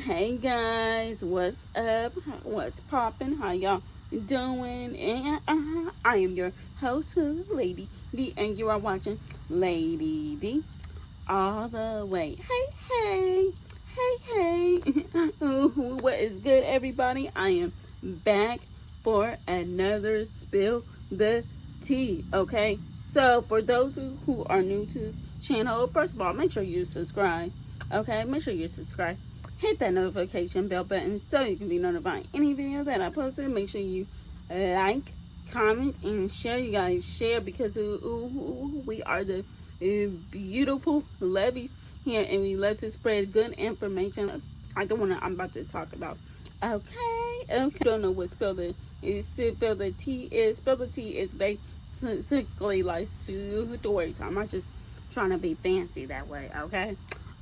Hey guys, what's up? What's poppin'? How y'all doing? And I am your host, Lady D, and you are watching Lady D all the way. Hey. What is good, everybody? I am back for another Spill the Tea, okay? So, for those who are new to this channel, first of all, make sure you subscribe, okay? Make sure you subscribe. Hit that notification bell button so you can be notified any video that I posted. Make sure you like, comment, and share. You guys share because we are the beautiful levies here, and we love to spread good information like the one that I'm about to talk about. Okay. Don't know what Spill the Tea is. Spill the Tea is basically like story time. I'm just trying to be fancy that way. Okay.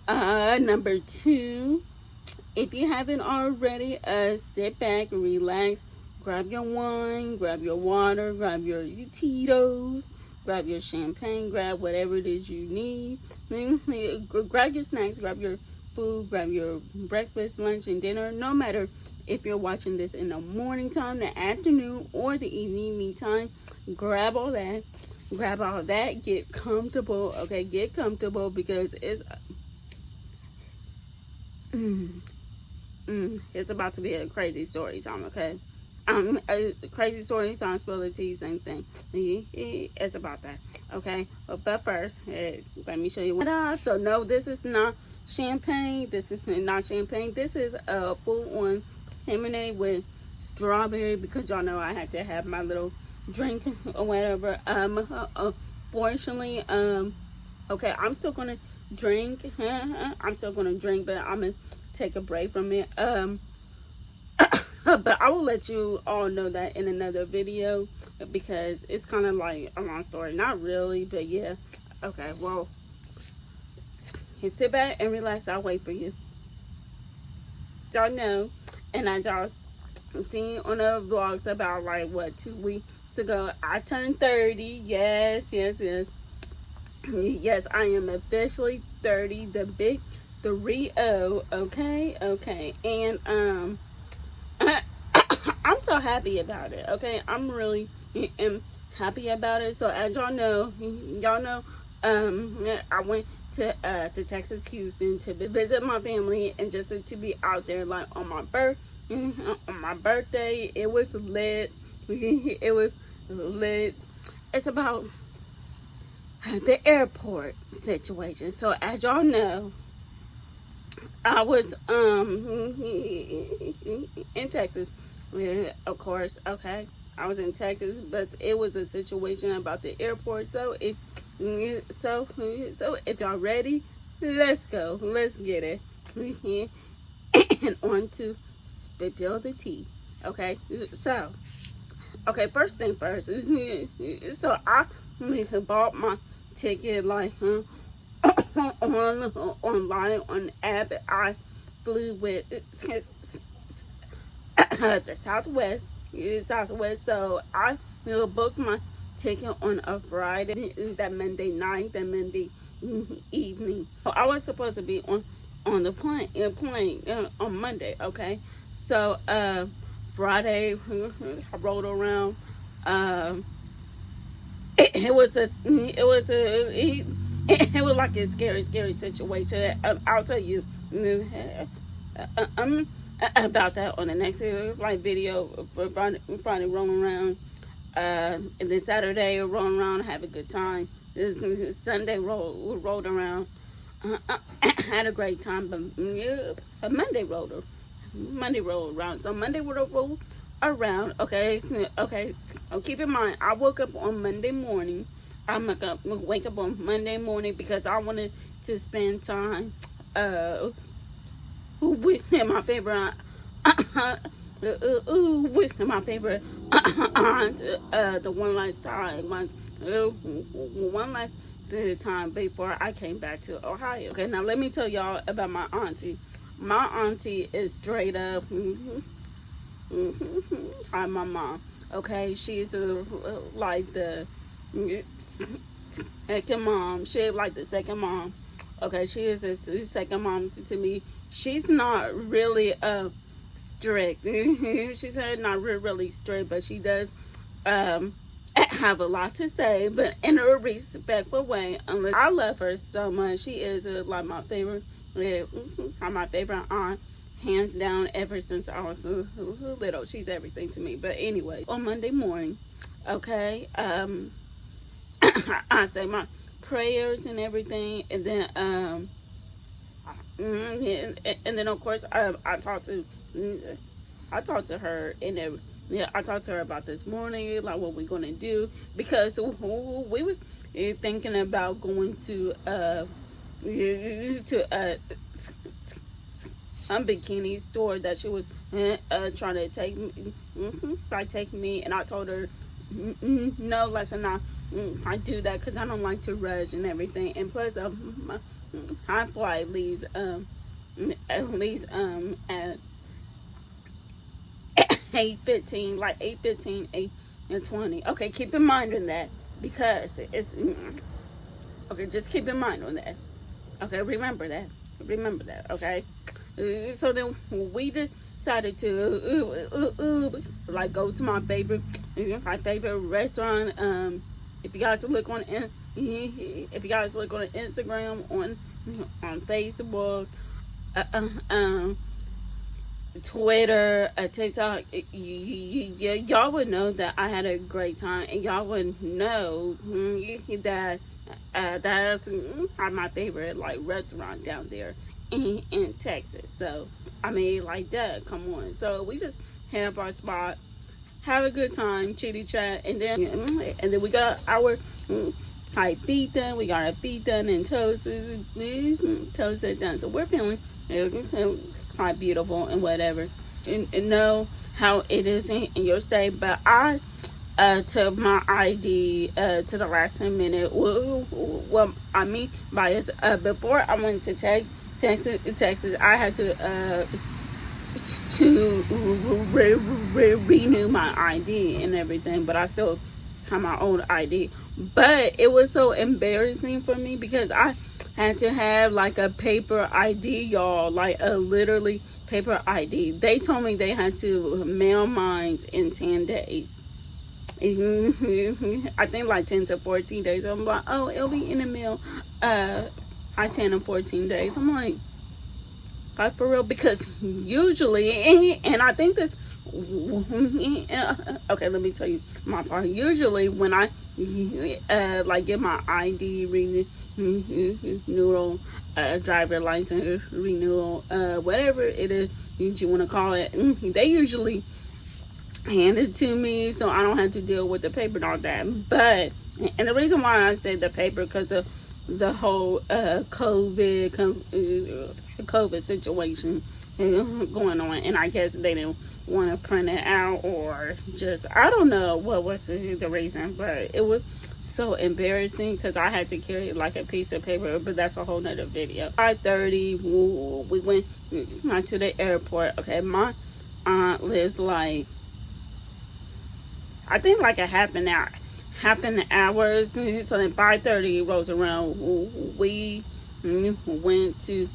Number 2. If you haven't already, sit back and relax. Grab your wine, grab your water, grab your Tito's, grab your champagne, grab whatever it is you need. Grab your snacks, grab your food, grab your breakfast, lunch, and dinner. No matter if you're watching this in the morning time, the afternoon, or the evening time, grab all that. Get comfortable, okay? Get comfortable because it's about to be a crazy story time, okay? A crazy story time, Spill the Tea, same thing. It's about that, okay? But first, let me show you what. So no, this is not champagne. This is not champagne. This is a full-on lemonade with strawberry because y'all know I had to have my little drink or whatever. Fortunately, okay, I'm still gonna drink. But I'm gonna take a break from it. But I will let you all know that in another video because it's kind of like a long story. Not really, but yeah. Okay, well, sit back and relax. I'll wait for you. Y'all know, and I just seen on the vlogs about like what 2 weeks ago I turned 30. Yes, I am officially 30. The big 3-0, okay, and I'm so happy about it, okay? I'm really am happy about it. So as y'all know, I went to Texas, Houston to visit my family and just to be out there like on my birthday. It was lit. It's about the airport situation. So as y'all know, I was in Texas, of course, okay. I was in Texas, but it was a situation about the airport. So if y'all ready, let's go. Let's get it. And on to Spill the Tea. Okay. So, okay, first thing first. So I bought my ticket like online on the app. I flew with the Southwest. So I booked my ticket on a Friday, that Monday night, that Monday evening. So I was supposed to be on the plane on Monday. Okay, so Friday I rolled around. It was like a scary situation. I'll tell you about that on the next like video. Friday rolling around, and then Saturday rolling around, have a good time. This Sunday rolled around, had a great time. But Monday rolled around. So Monday rolled around. Okay. Keep in mind, I woke up on Monday morning. I'm gonna wake up on Monday morning because I wanted to spend time with my favorite aunt, the one last time before I came back to Ohio. Okay, now let me tell y'all about my auntie. My auntie is straight up my mom. Okay, she's like the second mom. She's like the second mom Okay, she is a second mom to me. She's not really strict. She's not really strict, but she does have a lot to say, but in a respectful way. Unless I love her so much, she is like my favorite, my favorite aunt, hands down. Ever since I was little, she's everything to me. But anyway, on Monday morning, okay, I say my prayers and everything, and then and then of course I talked to her, and yeah, I talked to her about this morning, like what we're gonna do, because we was thinking about going to a bikini store that she was trying to take me, take me, and I told her no, listen, I do that because I don't like to rush and everything, and plus my high flight leaves at 8:15, like 8:15, 8:20. Okay, keep in mind on that, because it's okay. Just keep in mind on that. Okay, remember that. Okay. So then we decided to like go to my favorite restaurant. If you guys look on Instagram, on Facebook, Twitter, TikTok, y'all would know that I had a great time, and y'all would know that that's my favorite like restaurant down there in Texas. So I mean, like that, come on. So we just have our spot, have a good time, chitty chat, and then we got our feet done. We got our feet done and toes done. So we're feeling quite beautiful and whatever, and know how it is in your state. But I took my ID to the last 10 minutes. Well, I mean by this, before I went to Texas, I had to renew my ID and everything, but I still have my old ID. But it was so embarrassing for me because I had to have like a paper ID, y'all, like a literally paper ID. They told me they had to mail mine in 10 days. I think like 10 to 14 days. I'm like, oh, it'll be in the mail 10 or 14 days. I'm like, for real? Because usually, and I think this, okay, let me tell you my part. Usually when I like get my ID renewal, driver license renewal, whatever it is you want to call it, they usually hand it to me, so I don't have to deal with the paper and all that. But, and the reason why I say the paper, because of the whole COVID situation going on, and I guess they didn't want to print it out, or just, I don't know what was the reason, but it was so embarrassing because I had to carry like a piece of paper. But that's a whole nother video. 5:30, we went to the airport. Okay, my aunt lives like, I think like a half an hour. So then 5:30 rolls around, we went to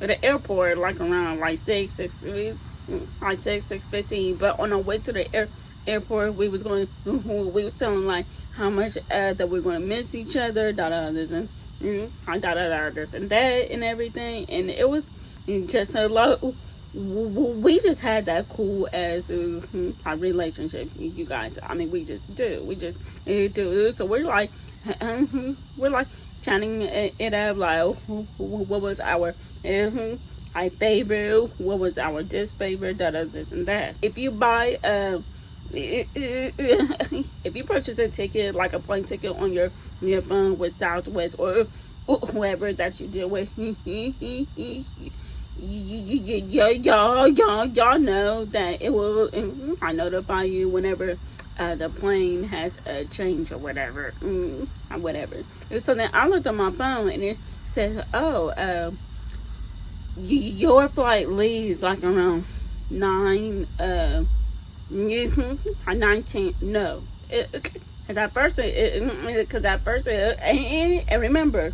the airport like around like 6:15. But on our way to the airport, we was telling like how much that we're going to miss each other, this and that and everything, and it was just a lot. We just had that cool as our relationship, you guys. I mean, we just do. So we're like chatting it up, like what was our favorite, what was our disfavorite, this and that. If you buy if you purchase a ticket, like a plane ticket on your phone with Southwest or whoever that you deal with, y'all know that it will I notify you whenever the plane has a change or whatever. So then I looked on my phone and it said, oh, your flight leaves like around 19. No, Because at first, and remember,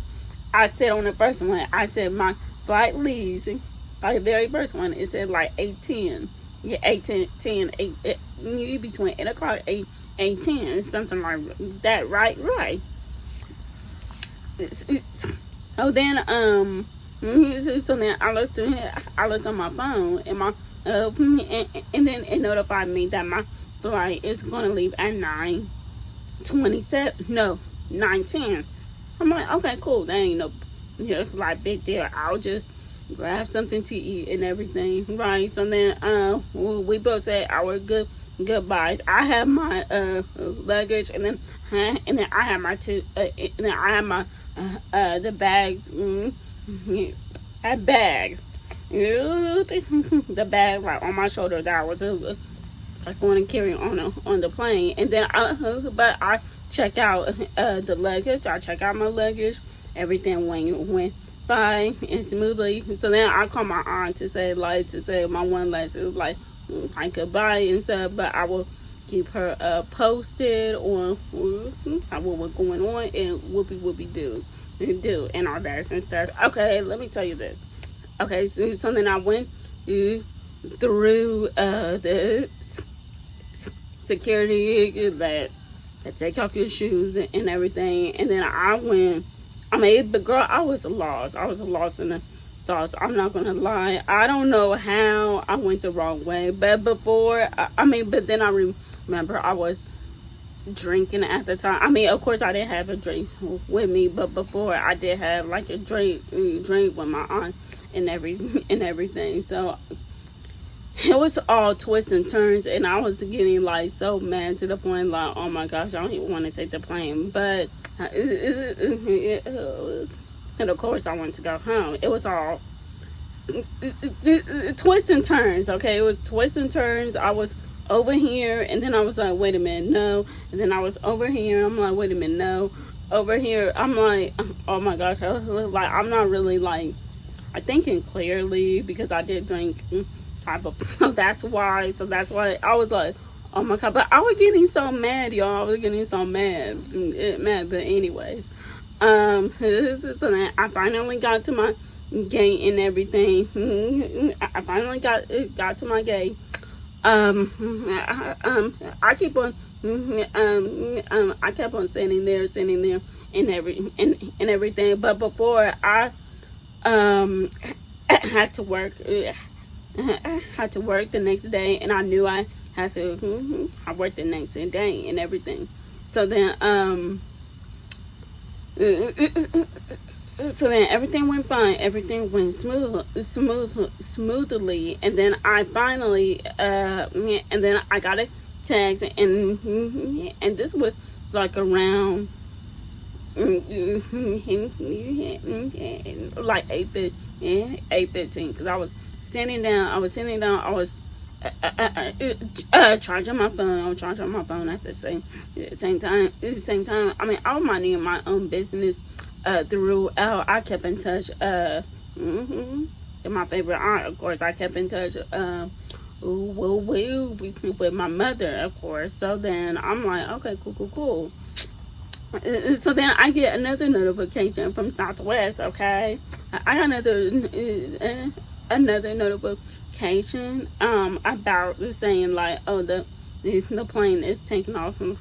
I said on the first one, I said my flight leaves, like the very first one, it said like 8:10. Yeah, 8:10, 8, between 8 o'clock, 8:10, something like that, right? Right. Oh, then, so then I looked on my phone, and and then it notified me that my flight is going to leave at 9:27. No, 9:10. I'm like, okay, cool. That ain't no, like big deal. I'll just grab something to eat and everything, right? So then, we both said our goodbyes. I have my luggage, and then I have my the bags. That bag, the bag like on my shoulder that I was going to carry on the plane, and then but I checked out the luggage. I checked out my luggage. Everything went fine and smoothly. So then I called my aunt to say my one last goodbye and stuff. But I will keep her posted on what was going on and whoopie do and all that and stuff. Okay, let me tell you this. Okay, so something I went through the security that take off your shoes and everything, and then but girl, I was lost in the sauce. I'm not gonna lie. I don't know how I went the wrong way, but but then I remember I was drinking at the time. I mean, of course I didn't have a drink with me, but before I did have like a drink with my aunt and everything. So it was all twists and turns, and I was getting like so mad to the point like, oh my gosh, I don't even want to take the plane. But and of course I wanted to go home. It was all twists and turns. Okay, it was twists and turns. I was over here, and then I was like, wait a minute, no. And then I was over here. I'm like, wait a minute, no. Over here, I'm like, oh my gosh, I was like, I'm not really like, I'm thinking clearly because I did drink. That's why I was like, oh my god. But I was getting so mad, y'all. I was getting so mad. But anyways, so then I finally got to my gate and everything. I finally got to my gate. I keep on I kept on sitting there and everything. But before I had to work. I had to work the next day, and I knew I had to. I worked the next day and everything. So then, everything went fine. Everything went smoothly, and then I finally, and then I got a text, and this was like around. Like 8:15, because I was sitting down. I was charging my phone. I was charging my phone at the same time. I mean, I was minding my own business throughout. I kept in touch. My favorite aunt, of course. I kept in touch. With my mother, of course. So then I'm like, okay, cool. So then I get another notification from Southwest. Okay, I got another notification about saying like, oh, the plane is taking off on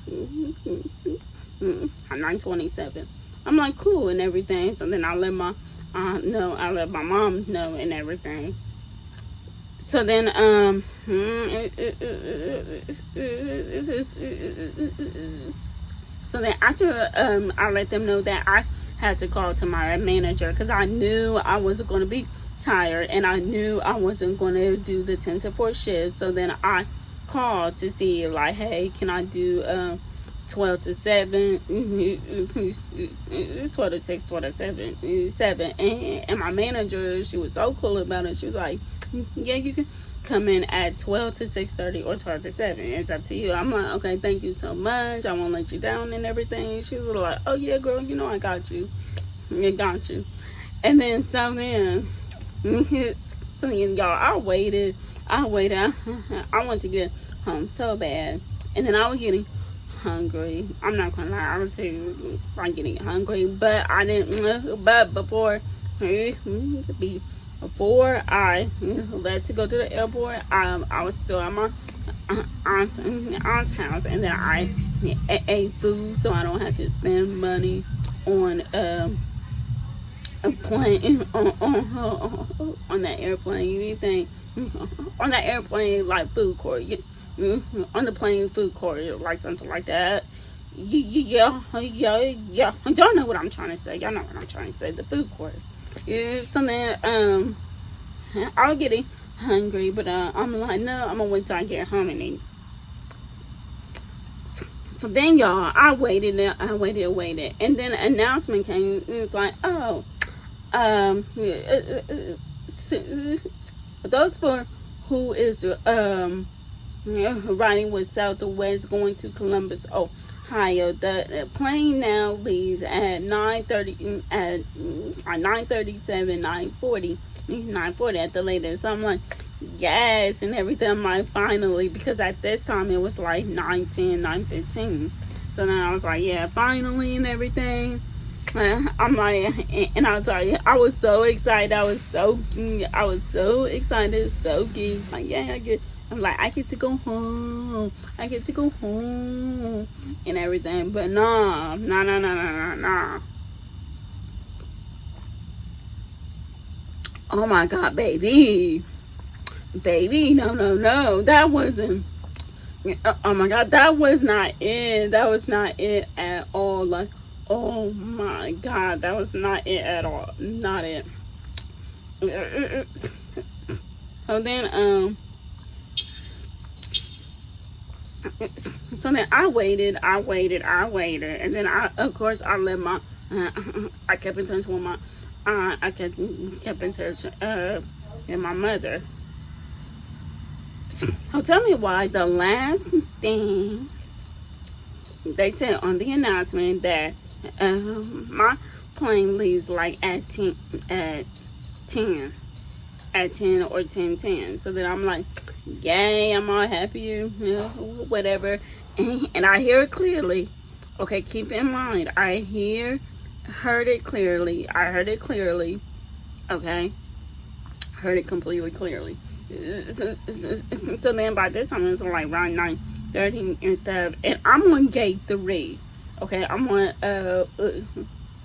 9:27. I'm like, cool and everything. So then I let my aunt know. I let my mom know and everything. So then So then after I let them know that I had to call to my manager because I knew I wasn't going to be tired and I knew I wasn't going to do the 10 to 4 shift. So then I called to see like, hey, can I do 12 to 7, 12 to 6, 12 to 7. And my manager, she was so cool about it. She was like, yeah, you can come in at 12 to 6:30 or 12 to 7. It's up to you. I'm like, okay, thank you so much. I won't let you down and everything. She was like, oh yeah, girl, you know I got you. I got you. And then so then y'all, I waited. I wanted to get home so bad. And then I was getting hungry. I'm not gonna lie, I was like getting hungry, but I didn't. But before I left to go to the airport, I was still at my aunt's house, and then I ate food, so I don't have to spend money on a plane on that airplane. You think on that airplane like food court? On the plane food court, like something like that. Yeah. Y'all know what I'm trying to say. Y'all know what I'm trying to say. The food court. Yeah, something. I'll get hungry, but I'm like, no, I'm gonna wait till I get home and eat. So then, y'all, I waited, and then an announcement came. It was like, oh, those for who is riding with Southwest going to Columbus, Ohio. The plane now leaves at 9:30, at 9:37, 9:40 at the latest. So I'm like, yes, and everything. I'm like, finally, because at this time it was like 9:10, 9:15. So then I was like, yeah, finally, and everything. I'm like, and I was like, I was so excited. I was so excited, so geeked. Like, yeah, I'm like, I get to go home. And everything. But nah. Oh my God, baby, no, that wasn't. Oh my God, that was not it. That was not it at all. Like, oh my God, that was not it at all. Not it. So then, I waited, and then of course, I let my, I kept in touch with my, I kept in touch, with my mother. So tell me why the last thing they said on the announcement that my plane leaves like at 10 or 10:10. So then I'm like, yay, I'm all happy, whatever. And I hear it clearly. Okay, keep in mind, I heard it clearly. Okay, heard it completely clearly. So then by this time it's like around 9:30 and stuff, and I'm on gate 3. Okay, I'm on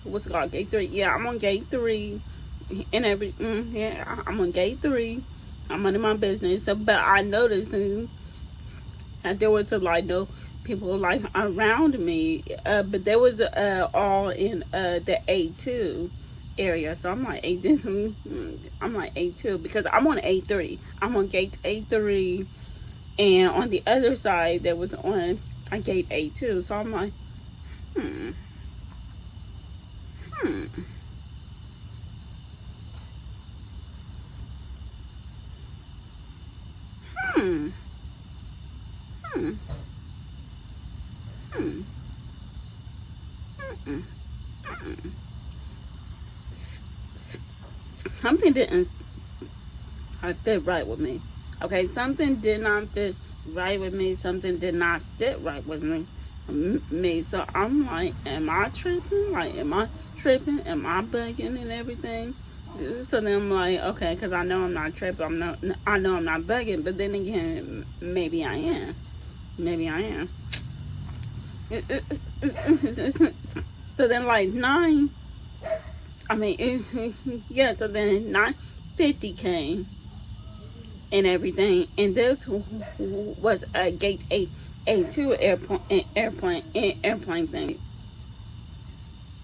what's it called, gate 3? Yeah, I'm on gate 3, and I'm on gate 3. I'm minding my business. So, but I noticed that there was like no people like around me, but there was all in the A2 area. So I'm like A2 because I'm on A3. I'm on gate A3, and on the other side there was on gate A2. So I'm like, something didn't fit right with me. Okay, something did not fit right with me. Something did not sit right with me. So I'm like, am I tripping? Am I bugging and everything? So then I'm like, okay, because I know I'm not tripping. I know I'm not bugging. But then again, maybe I am. So then like 9. So then 9:50 came and everything, and this was a gate A2 airplane thing.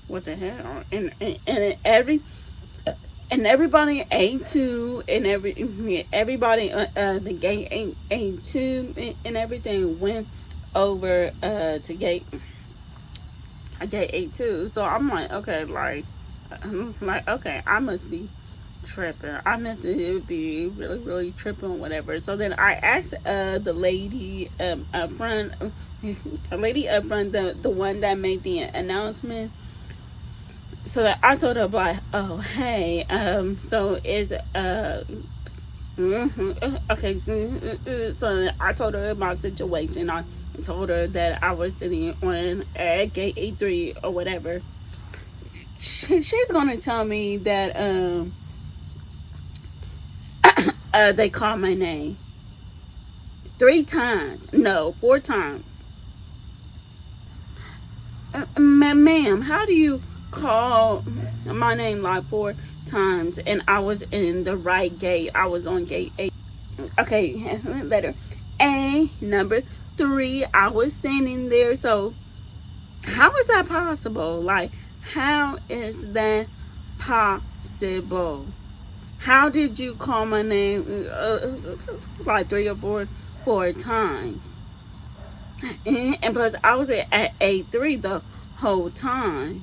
What the hell? And everybody A2 and everybody the gate A2 and everything went over to gate A2. So I'm like, okay, okay, I must be tripping. I must be really, really tripping, whatever. So then I asked the lady up front, the one that made the announcement. So that I told her like, oh hey, so is okay. So I told her my situation. I and told her that I was sitting on gate A3 or whatever, she's gonna tell me that they called my name 3 times. No, 4 times. Ma'am, how do you call my name like 4 times? And I was in the right gate. I was on gate 8. Okay, letter A, number 3. I was sitting there. So, how is that possible? Like, how is that possible? How did you call my name like 3 or 4 times? And plus, I was at A3 the whole time.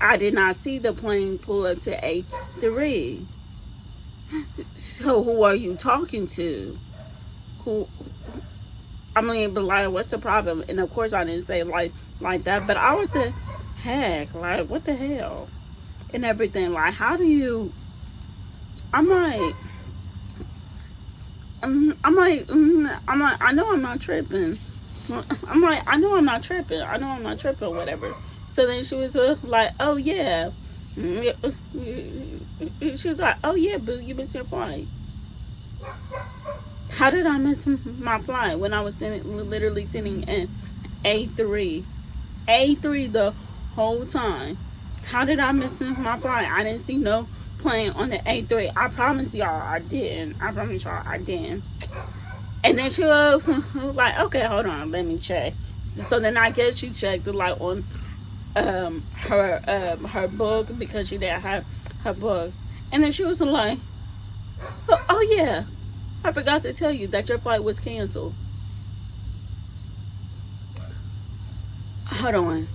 I did not see the plane pull up to A3. So who are you talking to? Who? I mean, but like, what's the problem? And of course, I didn't say like that. But I was the heck, like, what the hell, and everything. Like, how do you? I'm like, I know I'm not tripping. I'm like, I know I'm not tripping. Whatever. So then she was like, oh yeah. She was like, oh yeah, boo, you missed your flight. How did I miss my flight when I was literally sitting in A3? A3 the whole time. How did I miss my flight? I didn't see no plane on the A3. I promise y'all I didn't. And then she was like, okay, hold on, let me check. So then I guess she checked like on her book, because she didn't have her book. And then she was like, oh yeah, I forgot to tell you that your flight was canceled. Hold on.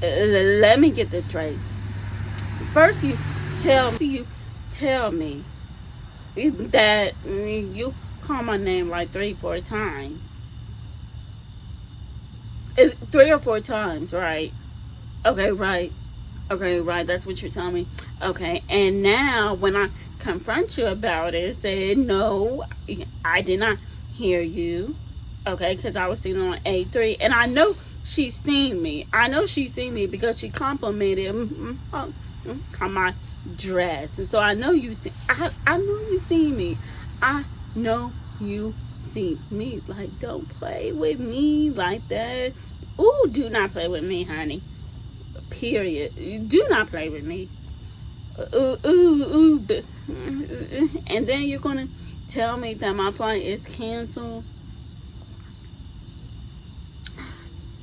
Let me get this straight. First you tell me that you call my name like 3-4 times. 3 or 4 times, right? Okay, right. That's what you're telling me. Okay, and now when I confront you about it, said no, I did not hear you. Okay, because I was sitting on A3, and I know she's seen me. Because she complimented on my dress, and so I know you see. I know you see me. I know you see me. Like, don't play with me like that. Ooh, do not play with me, honey. Period. Do not play with me. Ooh. And then you're gonna tell me that my flight is canceled.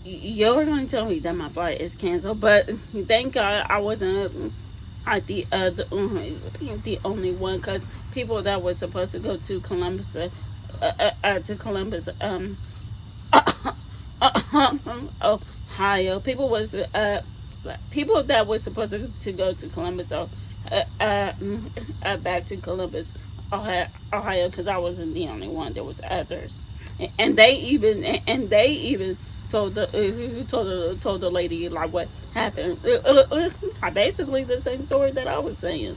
You're gonna tell me that my flight is canceled, but thank God I wasn't the only one, because people that were supposed to go to Columbus, Ohio. People that were supposed to go to Columbus, back to Columbus, Ohio, because I wasn't the only one. There was others, and they even told the lady like what happened. Basically the same story that I was saying.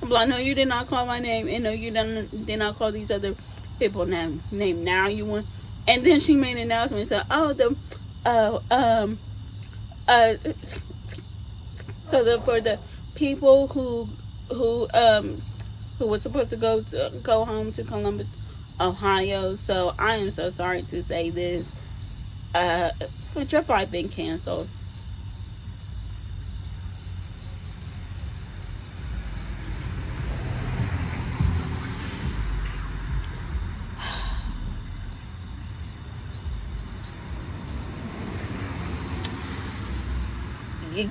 I'm like, no, you did not call my name, and no, you did not call these other people name. Now you want, and then she made an announcement and said, for the people who were supposed to go home to Columbus, Ohio. So I am so sorry to say this. But your flight been canceled.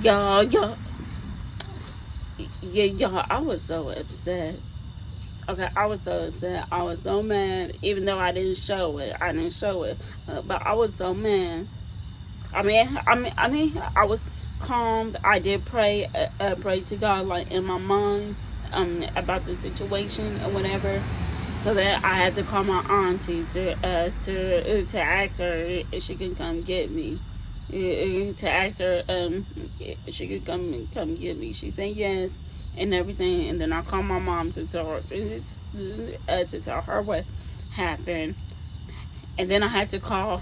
Y'all, I was so upset. Okay, I was so upset. I was so mad, even though I didn't show it. But I was so mad. I mean, I was calmed. I did pray to God, like in my mind, about the situation or whatever. So that I had to call my auntie to ask her if she can come get me. To ask her if she could come get me. She said yes and everything, and then I called my mom to tell her what happened. And then I had to call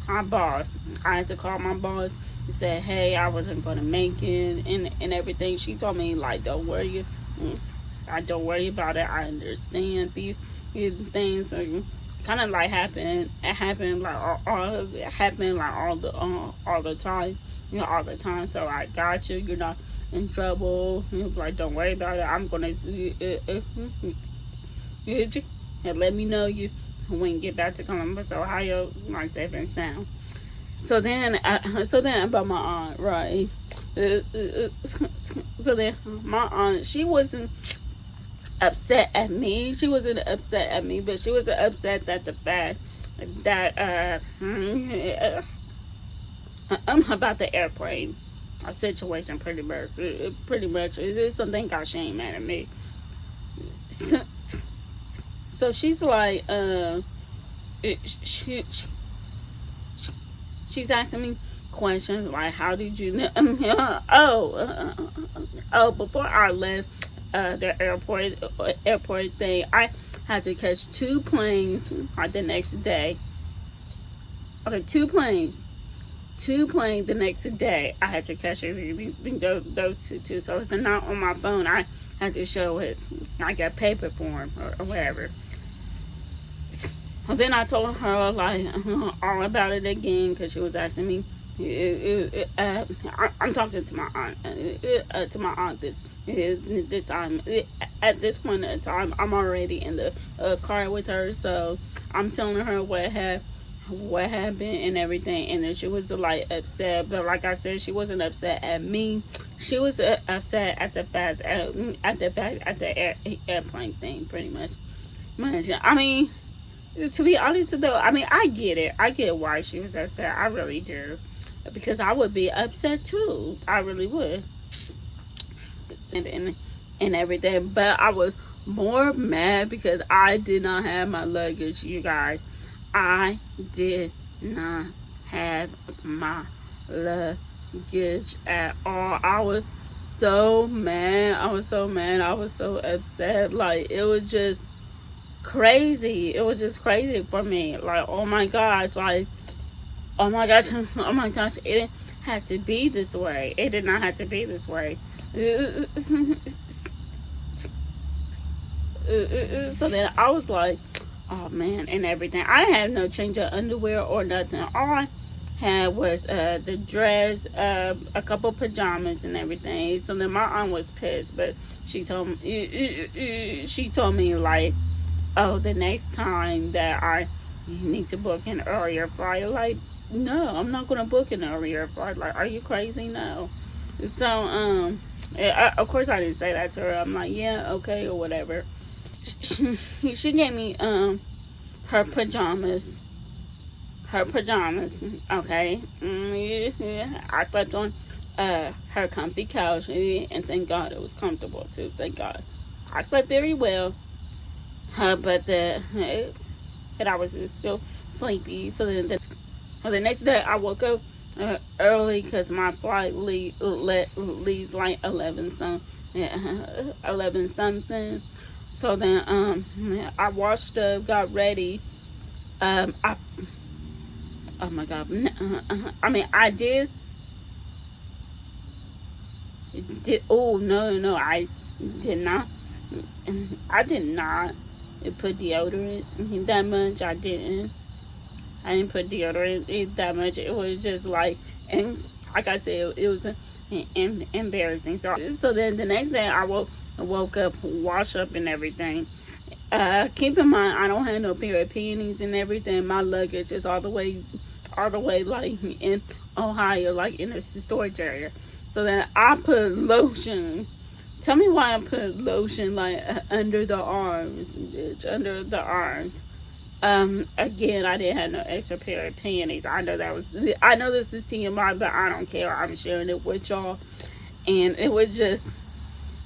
my boss. I had to call my boss and say, hey, I wasn't going to make it and everything. She told me, like, don't worry. Don't worry about it. I understand these things. Kind of like happened. It happened like all the time. All the time. So I got you. You're not in trouble. Like, don't worry about it. I'm gonna and let me know you when you get back to Columbus, Ohio, like safe and sound. So then about my aunt, right? So then my aunt, she wasn't upset at me. She wasn't upset at me, but she was upset at the fact that about the airplane situation. Pretty much, it's something got shame out of me. So she's like, she's asking me questions like, how did you know? Before I left the airport thing, I had to catch 2 planes like the next day. Okay, 2 planes the next day. I had to catch those two. So it's not on my phone. I had to show it. I got paper form or whatever. And then I told her like all about it again because she was asking me. I'm talking to my aunt. This time. At this point in time, I'm already in the car with her, so I'm telling her what happened and everything, and then she was like upset. But like I said, she wasn't upset at me. She was upset at the fact at the airplane thing, pretty much. I mean, to be honest though, I mean, I get it. I get why she was upset. I really do, because I would be upset too. I really would, and everything. But I was more mad because I did not have my luggage, you guys. I did not have my luggage at all. I was so mad. I was so upset. Like, it was just crazy. It was just crazy for me. Like, oh my gosh. Like, oh my gosh. It didn't have to be this way. It did not have to be this way. So then I was like, oh man, and everything. I had no change of underwear or nothing. All I had was the dress, a couple pajamas and everything. So then my aunt was pissed, but she told me like, oh, the next time that I need to book an earlier flight. Like, no, I'm not gonna book an earlier flight. Like, are you crazy? No. So of course I didn't say that to her. I'm like, yeah, okay, or whatever. She gave me her pajamas, okay. I slept on her comfy couch, and thank God it was comfortable too. Thank God I slept very well, but I was still sleepy. So then the next day I woke up early because my flight leaves like 11 something. So then I washed up, got ready. Oh my God. I did. Oh, no, I did not. I did not put deodorant that much. I didn't put deodorant that much. It was just like, and like I said, it was embarrassing. So then the next day I woke up, wash up and everything. Keep in mind, I don't have no pair of panties and everything. My luggage is all the way like in Ohio, like in the storage area. So then I put lotion. Tell me why I put lotion like under the arms, bitch, under the arms. Again, I didn't have no extra pair of panties. I know this is TMI, but I don't care. I'm sharing it with y'all. And it was just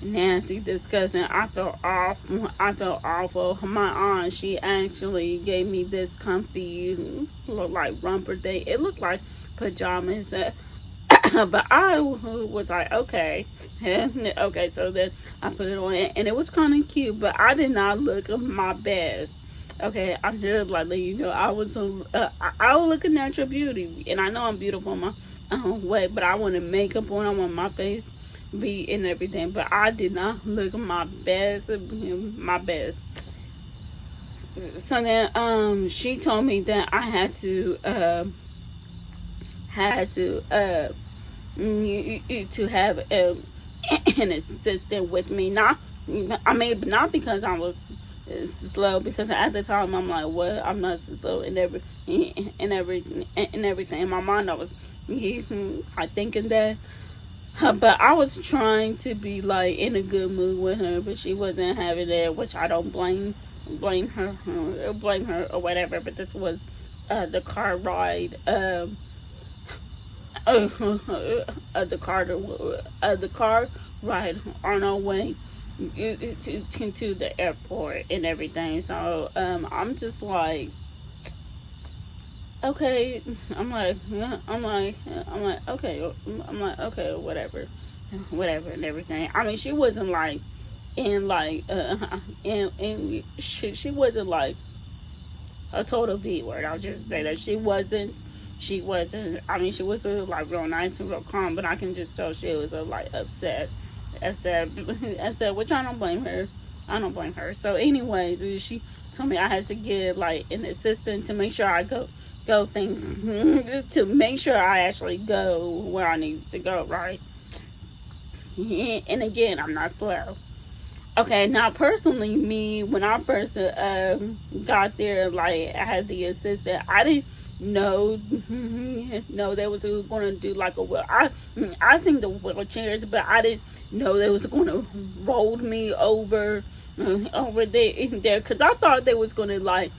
nasty, disgusting. I felt awful. My aunt, she actually gave me this comfy, look like romper thing. It looked like pajamas, but I was like, okay. So then I put it on, and it was kind of cute, but I did not look my best. Okay, I'm just like letting you know I will look a natural beauty, and I know I'm beautiful in my own way, but I want to makeup on. I want my face be and everything, but I did not look my best, my best. So then, she told me that I had to have an assistant with me. Not, I mean, not because I was slow, because at the time I'm like, what? I'm not so slow and everything. In my mind, I was, I thinking that. But I was trying to be like in a good mood with her, but she wasn't having that, which I don't blame her or whatever. But this was the car ride, the car ride on our way to the airport and everything. So I'm just like, okay. I'm like, okay, whatever and everything. I mean, she wasn't like in like and she wasn't like a total B word. I'll just say that she wasn't. I mean, she was like real nice and real calm, but I can just tell she was like upset, which I don't blame her. So, anyways, she told me I had to get like an assistant to make sure I go things to make sure I actually go where I need to go, right? And again, I'm not slow. Okay, now personally, me, when I first got there, like I had the assistant, I didn't know they was going to do like a wheel. I think the wheelchairs, but I didn't know they was going to roll me over there, because I thought they was going to like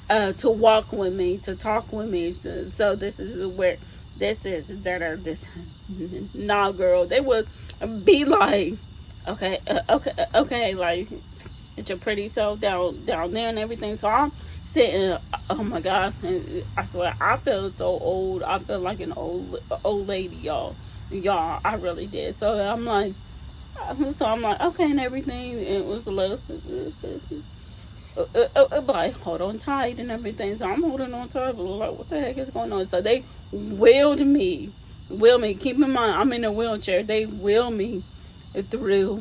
to walk with me, to talk with me. So this is where this nah, girl, they would be like, okay, like it's your pretty self down there and everything. So I'm sitting, oh my god, I swear I felt so old. I felt like an old lady, y'all. I really did. So I'm like, okay, and everything. It was a little like hold on tight and everything. So I'm holding on tight, but like, what the heck is going on? So they wheeled me. Keep in mind, I'm in a wheelchair. They wheeled me through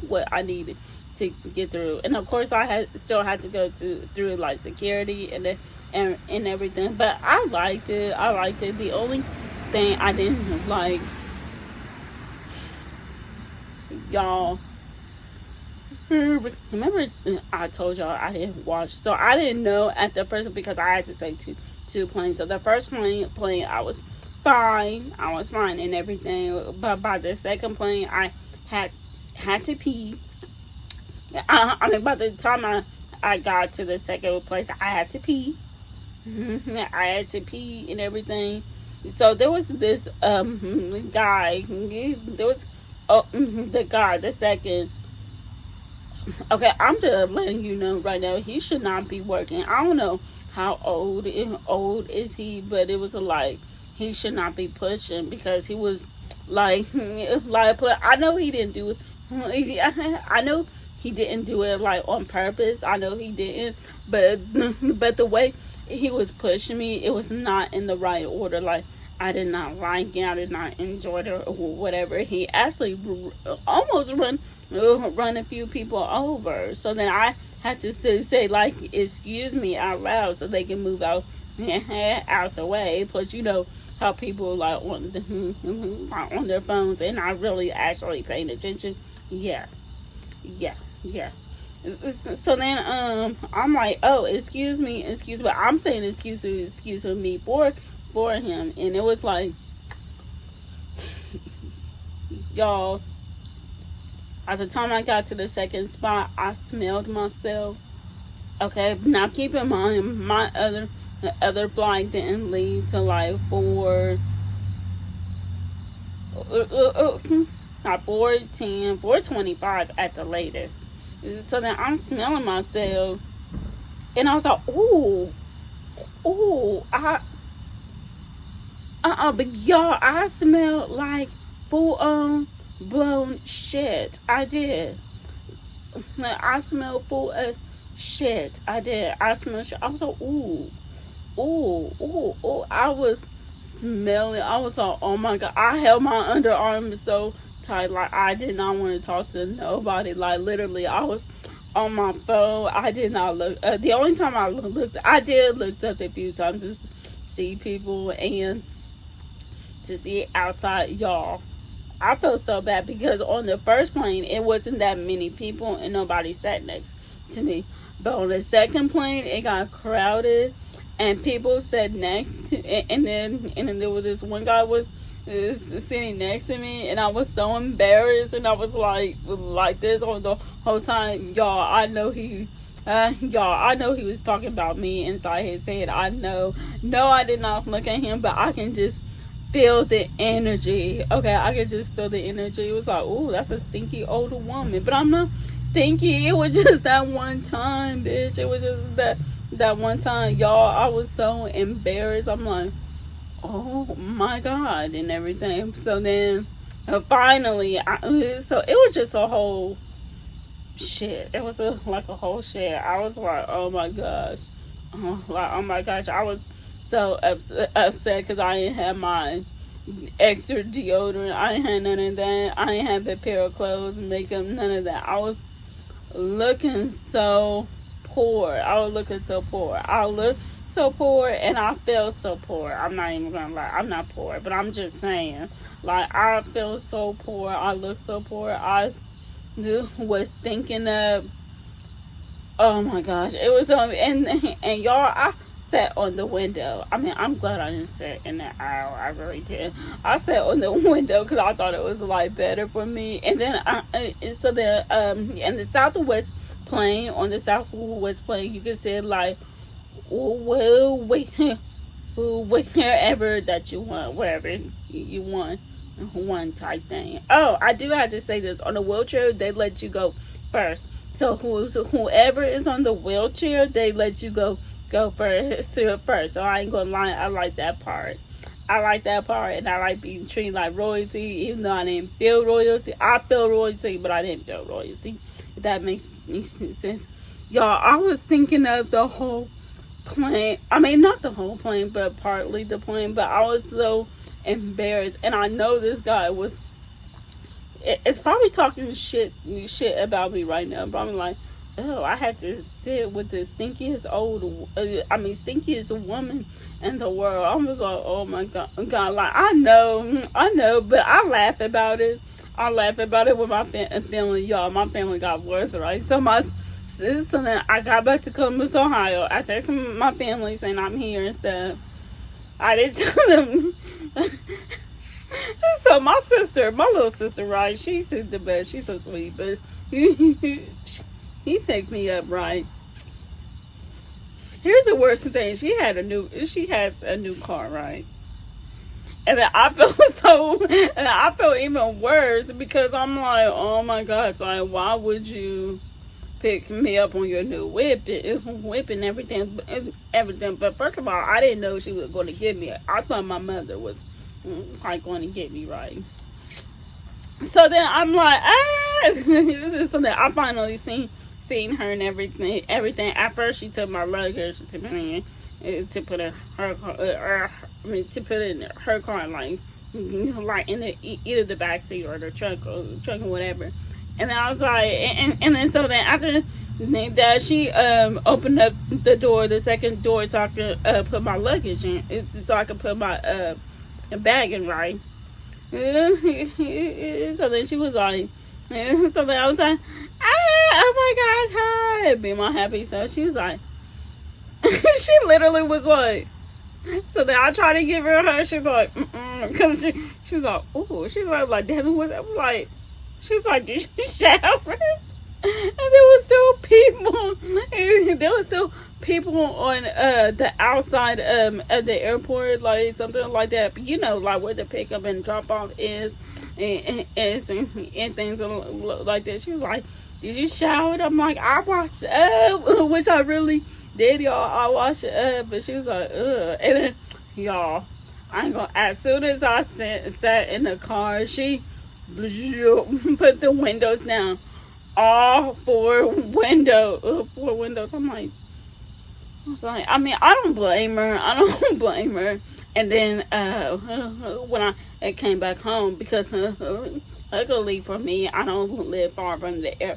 what I needed to get through, and of course I still had to go through like security and everything. But I liked it. The only thing I didn't like, y'all, remember I told y'all I didn't watch, so I didn't know at the first, because I had to take two planes. So the first plane I was fine and everything, but by the second plane I had to pee. I mean, by the time I got to the second place, I had to pee. I had to pee and everything. So there was this guy. There was the second. Okay, I'm just letting you know right now, he should not be working. I don't know how old is he, but it was like he should not be pushing, because he was like I know he didn't do it. I know he didn't do it like on purpose. I know he didn't, but the way he was pushing me, it was not in the right order. Like, I did not like it. I did not enjoy it or whatever. He actually almost run a few people over. So then I had to say like, excuse me, out loud, so they can move out the way. Plus, you know how people like on their phones and not really actually paying attention. Yeah. So then I'm like, oh, excuse me. I'm saying excuse me for him, and it was like, y'all, at the time I got to the second spot, I smelled myself. Okay, now keep in mind, my other flight didn't leave till like 4:25 at the latest. So then I'm smelling myself, and I was like, but y'all, I smelled like full blown shit. I did. I smelled full of shit. I did. I smelled shit. I was like, ooh, ooh, ooh, ooh. I was smelling. I was like, oh my god. I held my underarm so tight, like I did not want to talk to nobody. Like literally, I was on my phone. I did not look. The only time I looked, I did look up a few times to see people and to see outside, y'all. I felt so bad because on the first plane it wasn't that many people and nobody sat next to me. But on the second plane it got crowded and people sat next to, and then there was this one guy was sitting next to me and I was so embarrassed and I was like this on the whole time. Y'all, I know he was talking about me inside his head. I know. No, I did not look at him, but I can just feel the energy. Okay, I could just feel the energy. It was like, ooh, that's a stinky older woman. But I'm not stinky. It was just that one time, bitch. It was just that one time. Y'all, I was so embarrassed. I'm like, oh my god, and everything. So then, finally, so it was just a whole shit. It was like a whole shit. I was like, oh my gosh. Oh my gosh. I was so upset because I didn't have my extra deodorant. I didn't have none of that. I didn't have a pair of clothes, makeup, none of that. I was looking so poor. I looked so poor and I felt so poor. I'm not even gonna lie. I'm not poor, but I'm just saying. Like, I feel so poor. I look so poor. I was thinking of, oh my gosh. It was and y'all, I sat on the window. I mean, I'm glad I didn't sit in the aisle. I really did. I sat on the window because I thought it was like better for me. And then in the southwest plane, on the southwest plane, you can sit like, well, wherever that you want, wherever you want, one type thing. Oh, I do have to say this: on the wheelchair, they let you go first. So whoever is on the wheelchair, they let you go first. So I ain't gonna lie, I like that part. And I like being treated like royalty, even though I didn't feel royalty. I feel royalty, but I didn't feel royalty. If that makes any sense, y'all. I was thinking of the whole plane. I mean, not the whole plane, but partly the plane. But I was so embarrassed, and I know this guy was. It's probably talking shit about me right now. But I'm like, oh, I had to sit with the stinkiest woman in the world. I was like, oh my god, like I know, but I laugh about it. With my family, y'all. My family got worse, right? So then I got back to Columbus, Ohio. I texted my family saying I'm here and stuff. I didn't tell them. So my little sister, right? She's the best. She's so sweet, but he picked me up, right? Here's the worst thing. She has a new car, right? And then I felt even worse because I'm like, oh my gosh, like why would you pick me up on your new whip and everything? But first of all, I didn't know she was going to get me. I thought my mother was like going to get me, right? So then I'm like, so then I finally seen her and everything. At first, she took my luggage to put in her car, like in either the back seat or the trunk or whatever. And then I was like, and then so then after that, she opened up the door, the second door, so I could put my luggage in, so I could put my bag in, right? So then she was like, so then I was like, oh my gosh, hi, be my happy self. She was like, she literally was like, so then I tried to give her, she's like, because she was like, ooh, she's like, damn, who was that? Like, she was like, did you shower? And there was still people on the outside of the airport, like something like that. But you know, like where the pickup and drop off is, and things like that. She was like, did you shower? I'm like, I washed up, which I really did, y'all. I washed up, but she was like, ugh. And then, y'all, I ain't gonna. As soon as I sat in the car, she put the windows down. all four windows. I mean, I don't blame her. I don't blame her. And then when I came back home, because luckily for me, I don't live far from the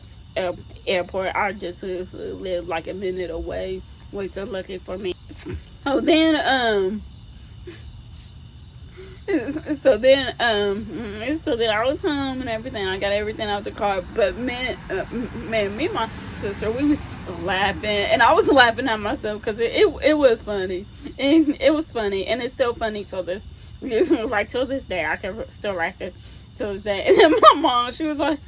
airport. I just live like a minute away. Which so lucky for me. So then so then I was home and everything. I got everything out the car. But me and my sister, we was laughing, and I was laughing at myself because it was funny, and it was funny, and it's still funny till this like till this day. I can still laugh it till this day. And then my mom, she was like,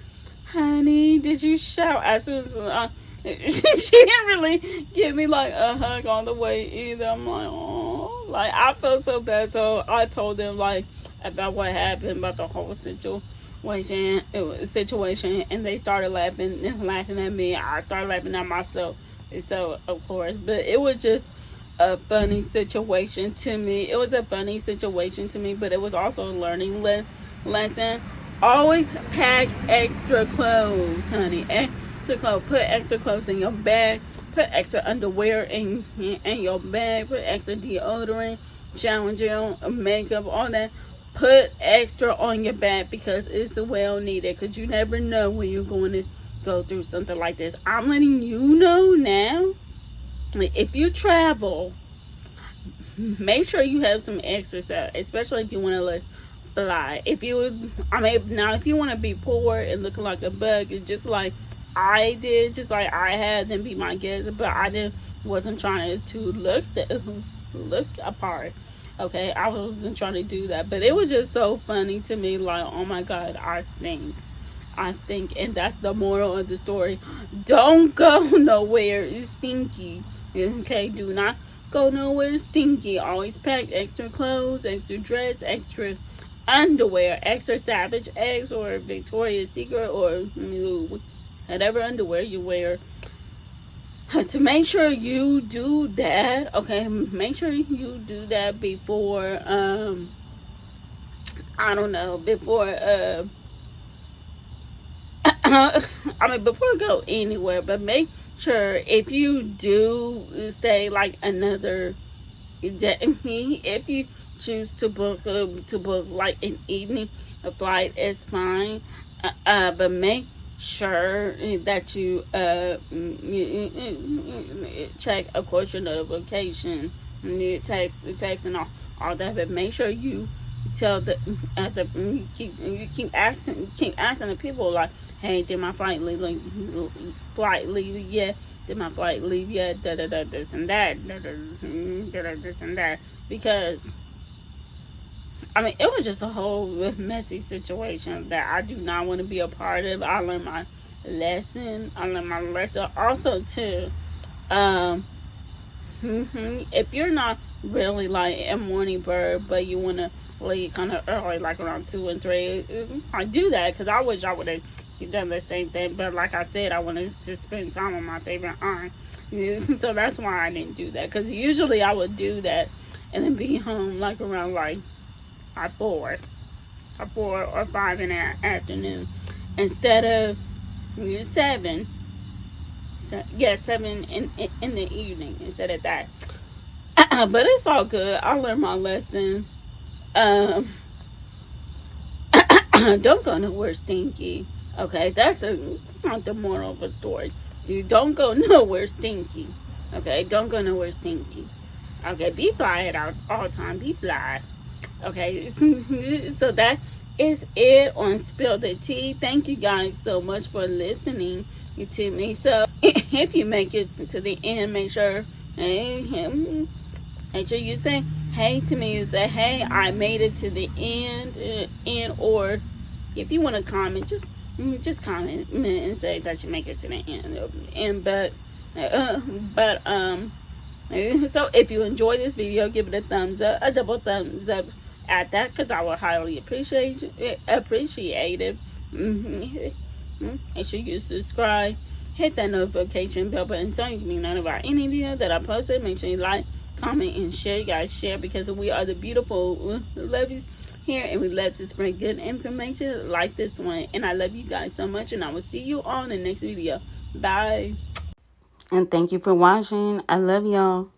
"Honey, did you shout?" As soon as she didn't really give me like a hug on the way either. I'm like, oh, like I felt so bad. So I told them like about what happened, about the whole situation, and they started laughing at me. I started laughing at myself. So of course, but it was just a funny situation to me. It was a funny situation to me, but it was also a learning lesson. Always pack extra clothes, honey. Extra clothes. Put extra clothes in your bag. Put extra underwear in your bag. Put extra deodorant, shower gel, makeup, all that. Put extra on your bag because it's well needed. Because you never know when you're going to go through something like this. I'm letting you know now. If you travel, make sure you have some exercise, especially if you want to fly. If you want to be poor and looking like a bug, it's just like I did, just like I had them be my guest, but I wasn't trying to look apart. Okay, I wasn't trying to do that, but it was just so funny to me. Like, oh my God, I stink, and that's the moral of the story. Don't go nowhere stinky. Okay, do not go nowhere stinky. Always pack extra clothes, extra dress, extra underwear, extra Savage X or Victoria's Secret or whatever underwear you wear. To make sure you do that, okay, make sure you do that before, before you go anywhere, but make sure if you do stay like another day, if you choose to book like an evening flight, it's fine, but make sure that you check, of course, your notification, text and all that, but make sure you tell you keep asking the people like, hey, did my flight leave yet? Did my flight leave yet? This and that, this and that, because it was just a whole messy situation that I do not want to be a part of. I learned my lesson. Also, too, if you're not really like a morning bird, but you want to leave kind of early, like around 2 and 3, I do that because I wish I would have done the same thing. But like I said, I wanted to spend time with my favorite aunt. So that's why I didn't do that. Because usually I would do that and then be home like around like at 4 or 5 in the afternoon instead of 7. 7 in the evening instead of that. But it's all good. I learned my lesson. Don't go nowhere stinky. Okay, that's not the moral of the story. You don't go nowhere stinky. Okay, don't go nowhere stinky. Okay, be fly at all time. Be fly. Okay, so that is it on Spill the Tea. Thank you guys so much for listening to me. So if you make it to the end, make sure you say hey to me. You say, hey, I made it to the end, or if you want to comment, just comment and say that you make it to the end. So if you enjoy this video, give it a thumbs up, a double thumbs up at that, because I would highly appreciate it. Make sure you subscribe, hit that notification bell button so you can be notified about any video that I posted. Make sure you like, comment, and share. You guys share, because we are the beautiful, here, and we love to spread good information like this one. And I love you guys so much, and I will see you all in the next video. Bye. And thank you for watching. I love y'all.